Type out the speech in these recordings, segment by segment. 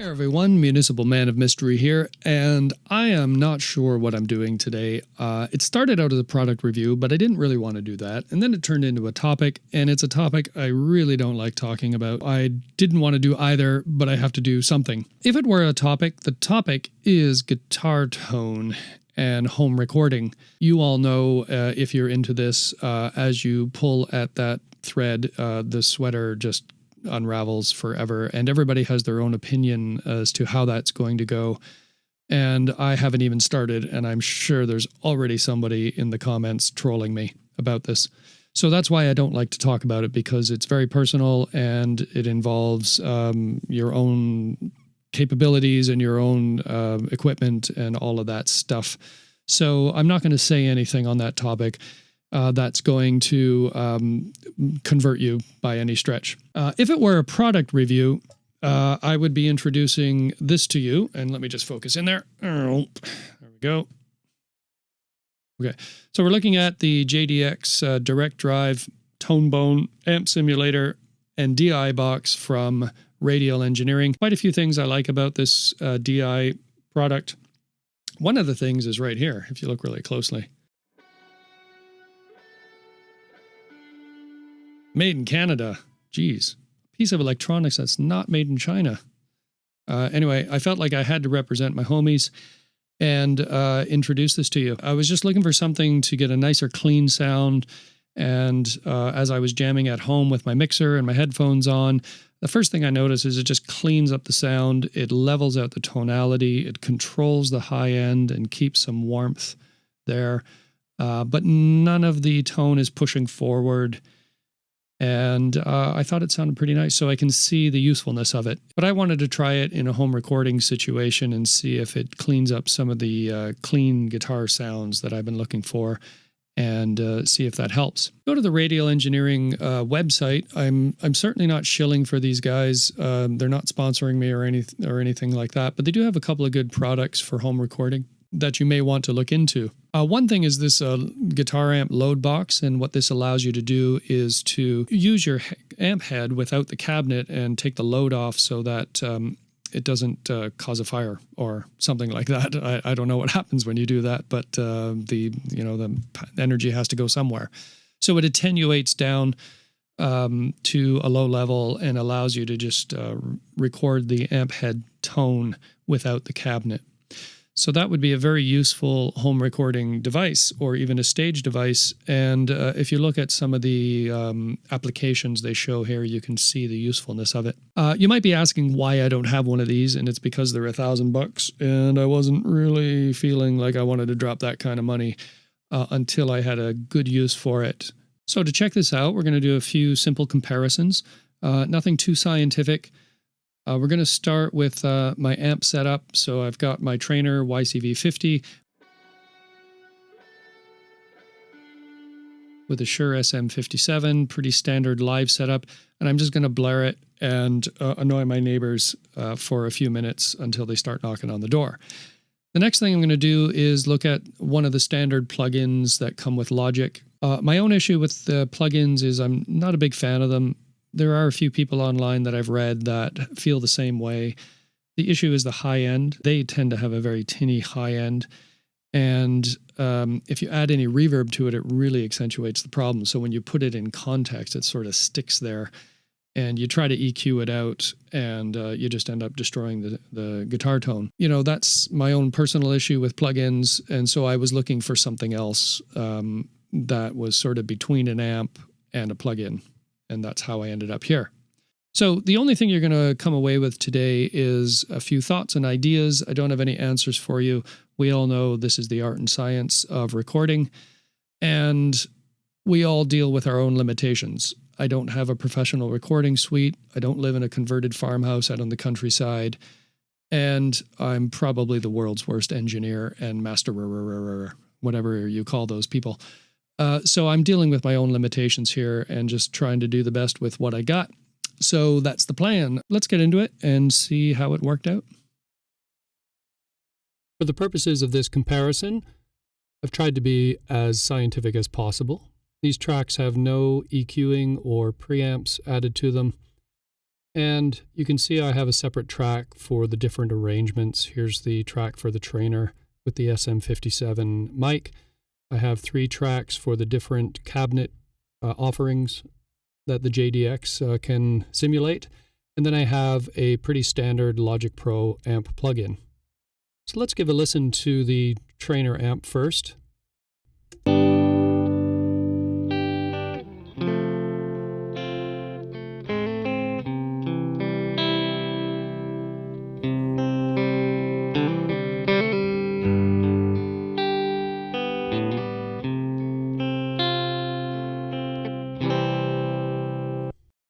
Hey everyone, Municipal Man of Mystery here, and I am not sure what I'm doing today. It started out as a product review, but I didn't really want to do that, and then it turned into a topic, and it's a topic I really don't like talking about. I didn't want to do either, but I have to do something. If it were a topic, the topic is guitar tone and home recording. You all know, if you're into this, as you pull at that thread, the sweater just unravels forever, and everybody has their own opinion as to how that's going to go. And I haven't even started, and I'm sure there's already somebody in the comments trolling me about this. So that's why I don't like to talk about it, because it's very personal and it involves your own capabilities and your own equipment and all of that stuff. So I'm not going to say anything on that topic that's going to convert you by any stretch. If it were a product review, I would be introducing this to you. And let me just focus in there. Oh, there we go. Okay, so we're looking at the JDX Direct-Drive Tone Bone amp simulator and DI box from Radial Engineering. Quite a few things I like about this DI product. One of the things is right here, if you look really closely. Made in Canada. Geez. Piece of electronics that's not made in China. Anyway, I felt like I had to represent my homies and introduce this to you. I was just looking for something to get a nicer, clean sound. And as I was jamming at home with my mixer and my headphones on, the first thing I noticed is it just cleans up the sound. It levels out the tonality. It controls the high end and keeps some warmth there. But none of the tone is pushing forward. And I thought it sounded pretty nice, so I can see the usefulness of it. But I wanted to try it in a home recording situation and see if it cleans up some of the clean guitar sounds that I've been looking for, and see if that helps. Go to the Radial Engineering website. I'm certainly not shilling for these guys. They're not sponsoring me or anything like that, but they do have a couple of good products for home recording that you may want to look into. One thing is this guitar amp load box, and what this allows you to do is to use your amp head without the cabinet and take the load off so that it doesn't cause a fire or something like that. I don't know what happens when you do that, but the energy has to go somewhere. So it attenuates down to a low level and allows you to just record the amp head tone without the cabinet. So that would be a very useful home recording device, or even a stage device. And if you look at some of the applications they show here, you can see the usefulness of it. You might be asking why I don't have one of these, and it's because they're $1,000, and I wasn't really feeling like I wanted to drop that kind of money until I had a good use for it. So to check this out, we're going to do a few simple comparisons. Nothing too scientific. We're going to start with my amp setup. So I've got my Trainer YCV50 with a Shure SM57, pretty standard live setup. And I'm just going to blare it and annoy my neighbors for a few minutes until they start knocking on the door. The next thing I'm going to do is look at one of the standard plugins that come with Logic. My own issue with the plugins is I'm not a big fan of them. There are a few people online that I've read that feel the same way. The issue is the high end. They tend to have a very tinny high end. And if you add any reverb to it, it really accentuates the problem. So when you put it in context, it sort of sticks there. And you try to EQ it out, and you just end up destroying the guitar tone. You know, that's my own personal issue with plugins. And so I was looking for something else that was sort of between an amp and a plugin. And that's how I ended up here. So the only thing you're going to come away with today is a few thoughts and ideas. I don't have any answers for you. We all know this is the art and science of recording, and we all deal with our own limitations. I don't have a professional recording suite. I don't live in a converted farmhouse out on the countryside, and I'm probably the world's worst engineer and master, whatever you call those people. So I'm dealing with my own limitations here and just trying to do the best with what I got. So that's the plan. Let's get into it and see how it worked out. For the purposes of this comparison, I've tried to be as scientific as possible. These tracks have no EQing or preamps added to them. And you can see I have a separate track for the different arrangements. Here's the track for the trainer with the SM57 mic. I have 3 tracks for the different cabinet offerings that the JDX can simulate. And then I have a pretty standard Logic Pro amp plugin. So let's give a listen to the trainer amp first.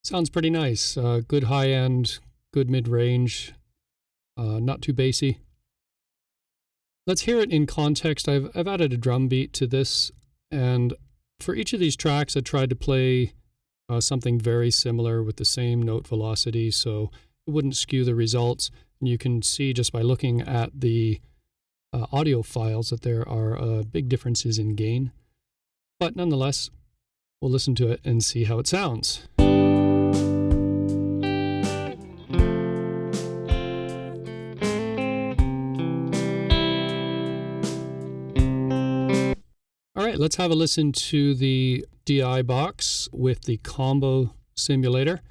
Sounds pretty nice. Good high end, good mid range, not too bassy. Let's hear it in context. I've added a drum beat to this, and for each of these tracks, I tried to play something very similar with the same note velocity, so it wouldn't skew the results. And you can see just by looking at the audio files that there are big differences in gain. But nonetheless, we'll listen to it and see how it sounds. All right, let's have a listen to the DI box with the combo simulator.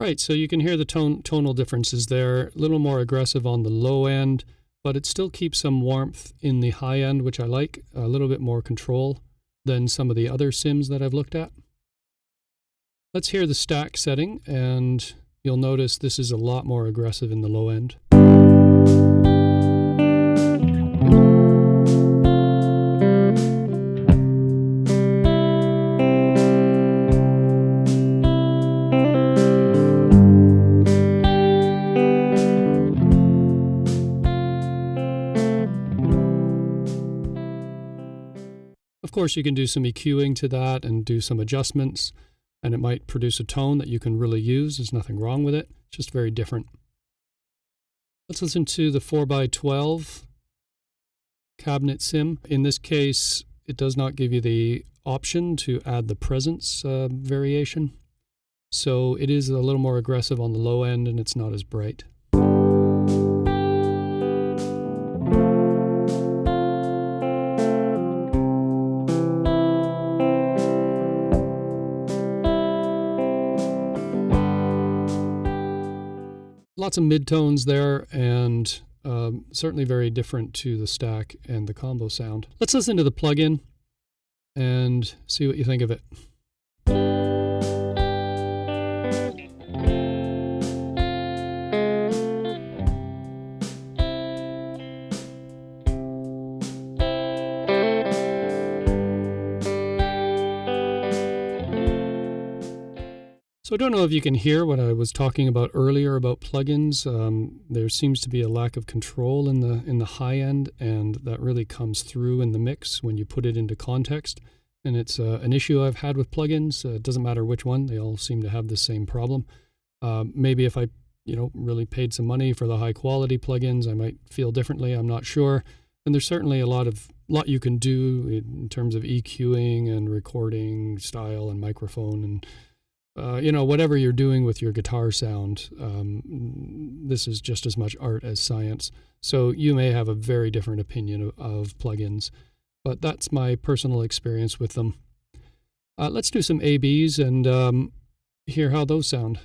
Right, so you can hear the tonal differences there, a little more aggressive on the low end, but it still keeps some warmth in the high end, which I like, a little bit more control than some of the other sims that I've looked at. Let's hear the stack setting, and you'll notice this is a lot more aggressive in the low end. Of course, you can do some EQing to that and do some adjustments, and it might produce a tone that you can really use. There's nothing wrong with it. It's just very different. Let's listen to the 4x12 cabinet sim. In this case, it does not give you the option to add the presence variation. So it is a little more aggressive on the low end, and it's not as bright. Lots of midtones there, and certainly very different to the stack and the combo sound. Let's listen to the plugin and see what you think of it. So I don't know if you can hear what I was talking about earlier about plugins. There seems to be a lack of control in the high end, and that really comes through in the mix when you put it into context. And it's an issue I've had with plugins. It doesn't matter which one; they all seem to have the same problem. Maybe if I, really paid some money for the high quality plugins, I might feel differently. I'm not sure. And there's certainly a lot you can do in terms of EQing and recording style and microphone and whatever you're doing with your guitar sound, this is just as much art as science. So you may have a very different opinion of plugins, but that's my personal experience with them. Let's do some ABs and hear how those sound.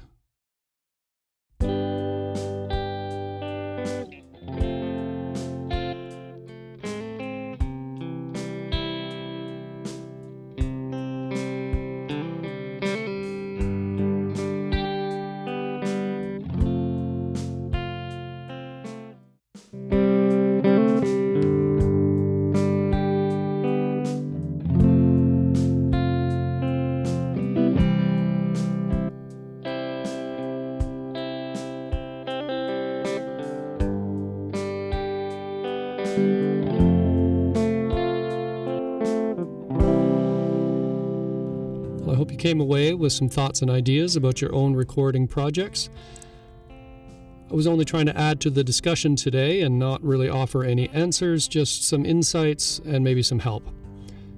you came away with some thoughts and ideas about your own recording projects. I was only trying to add to the discussion today and not really offer any answers, just some insights and maybe some help.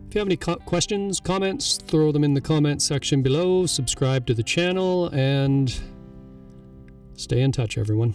If you have any questions, comments, throw them in the comment section below, subscribe to the channel, and stay in touch, everyone.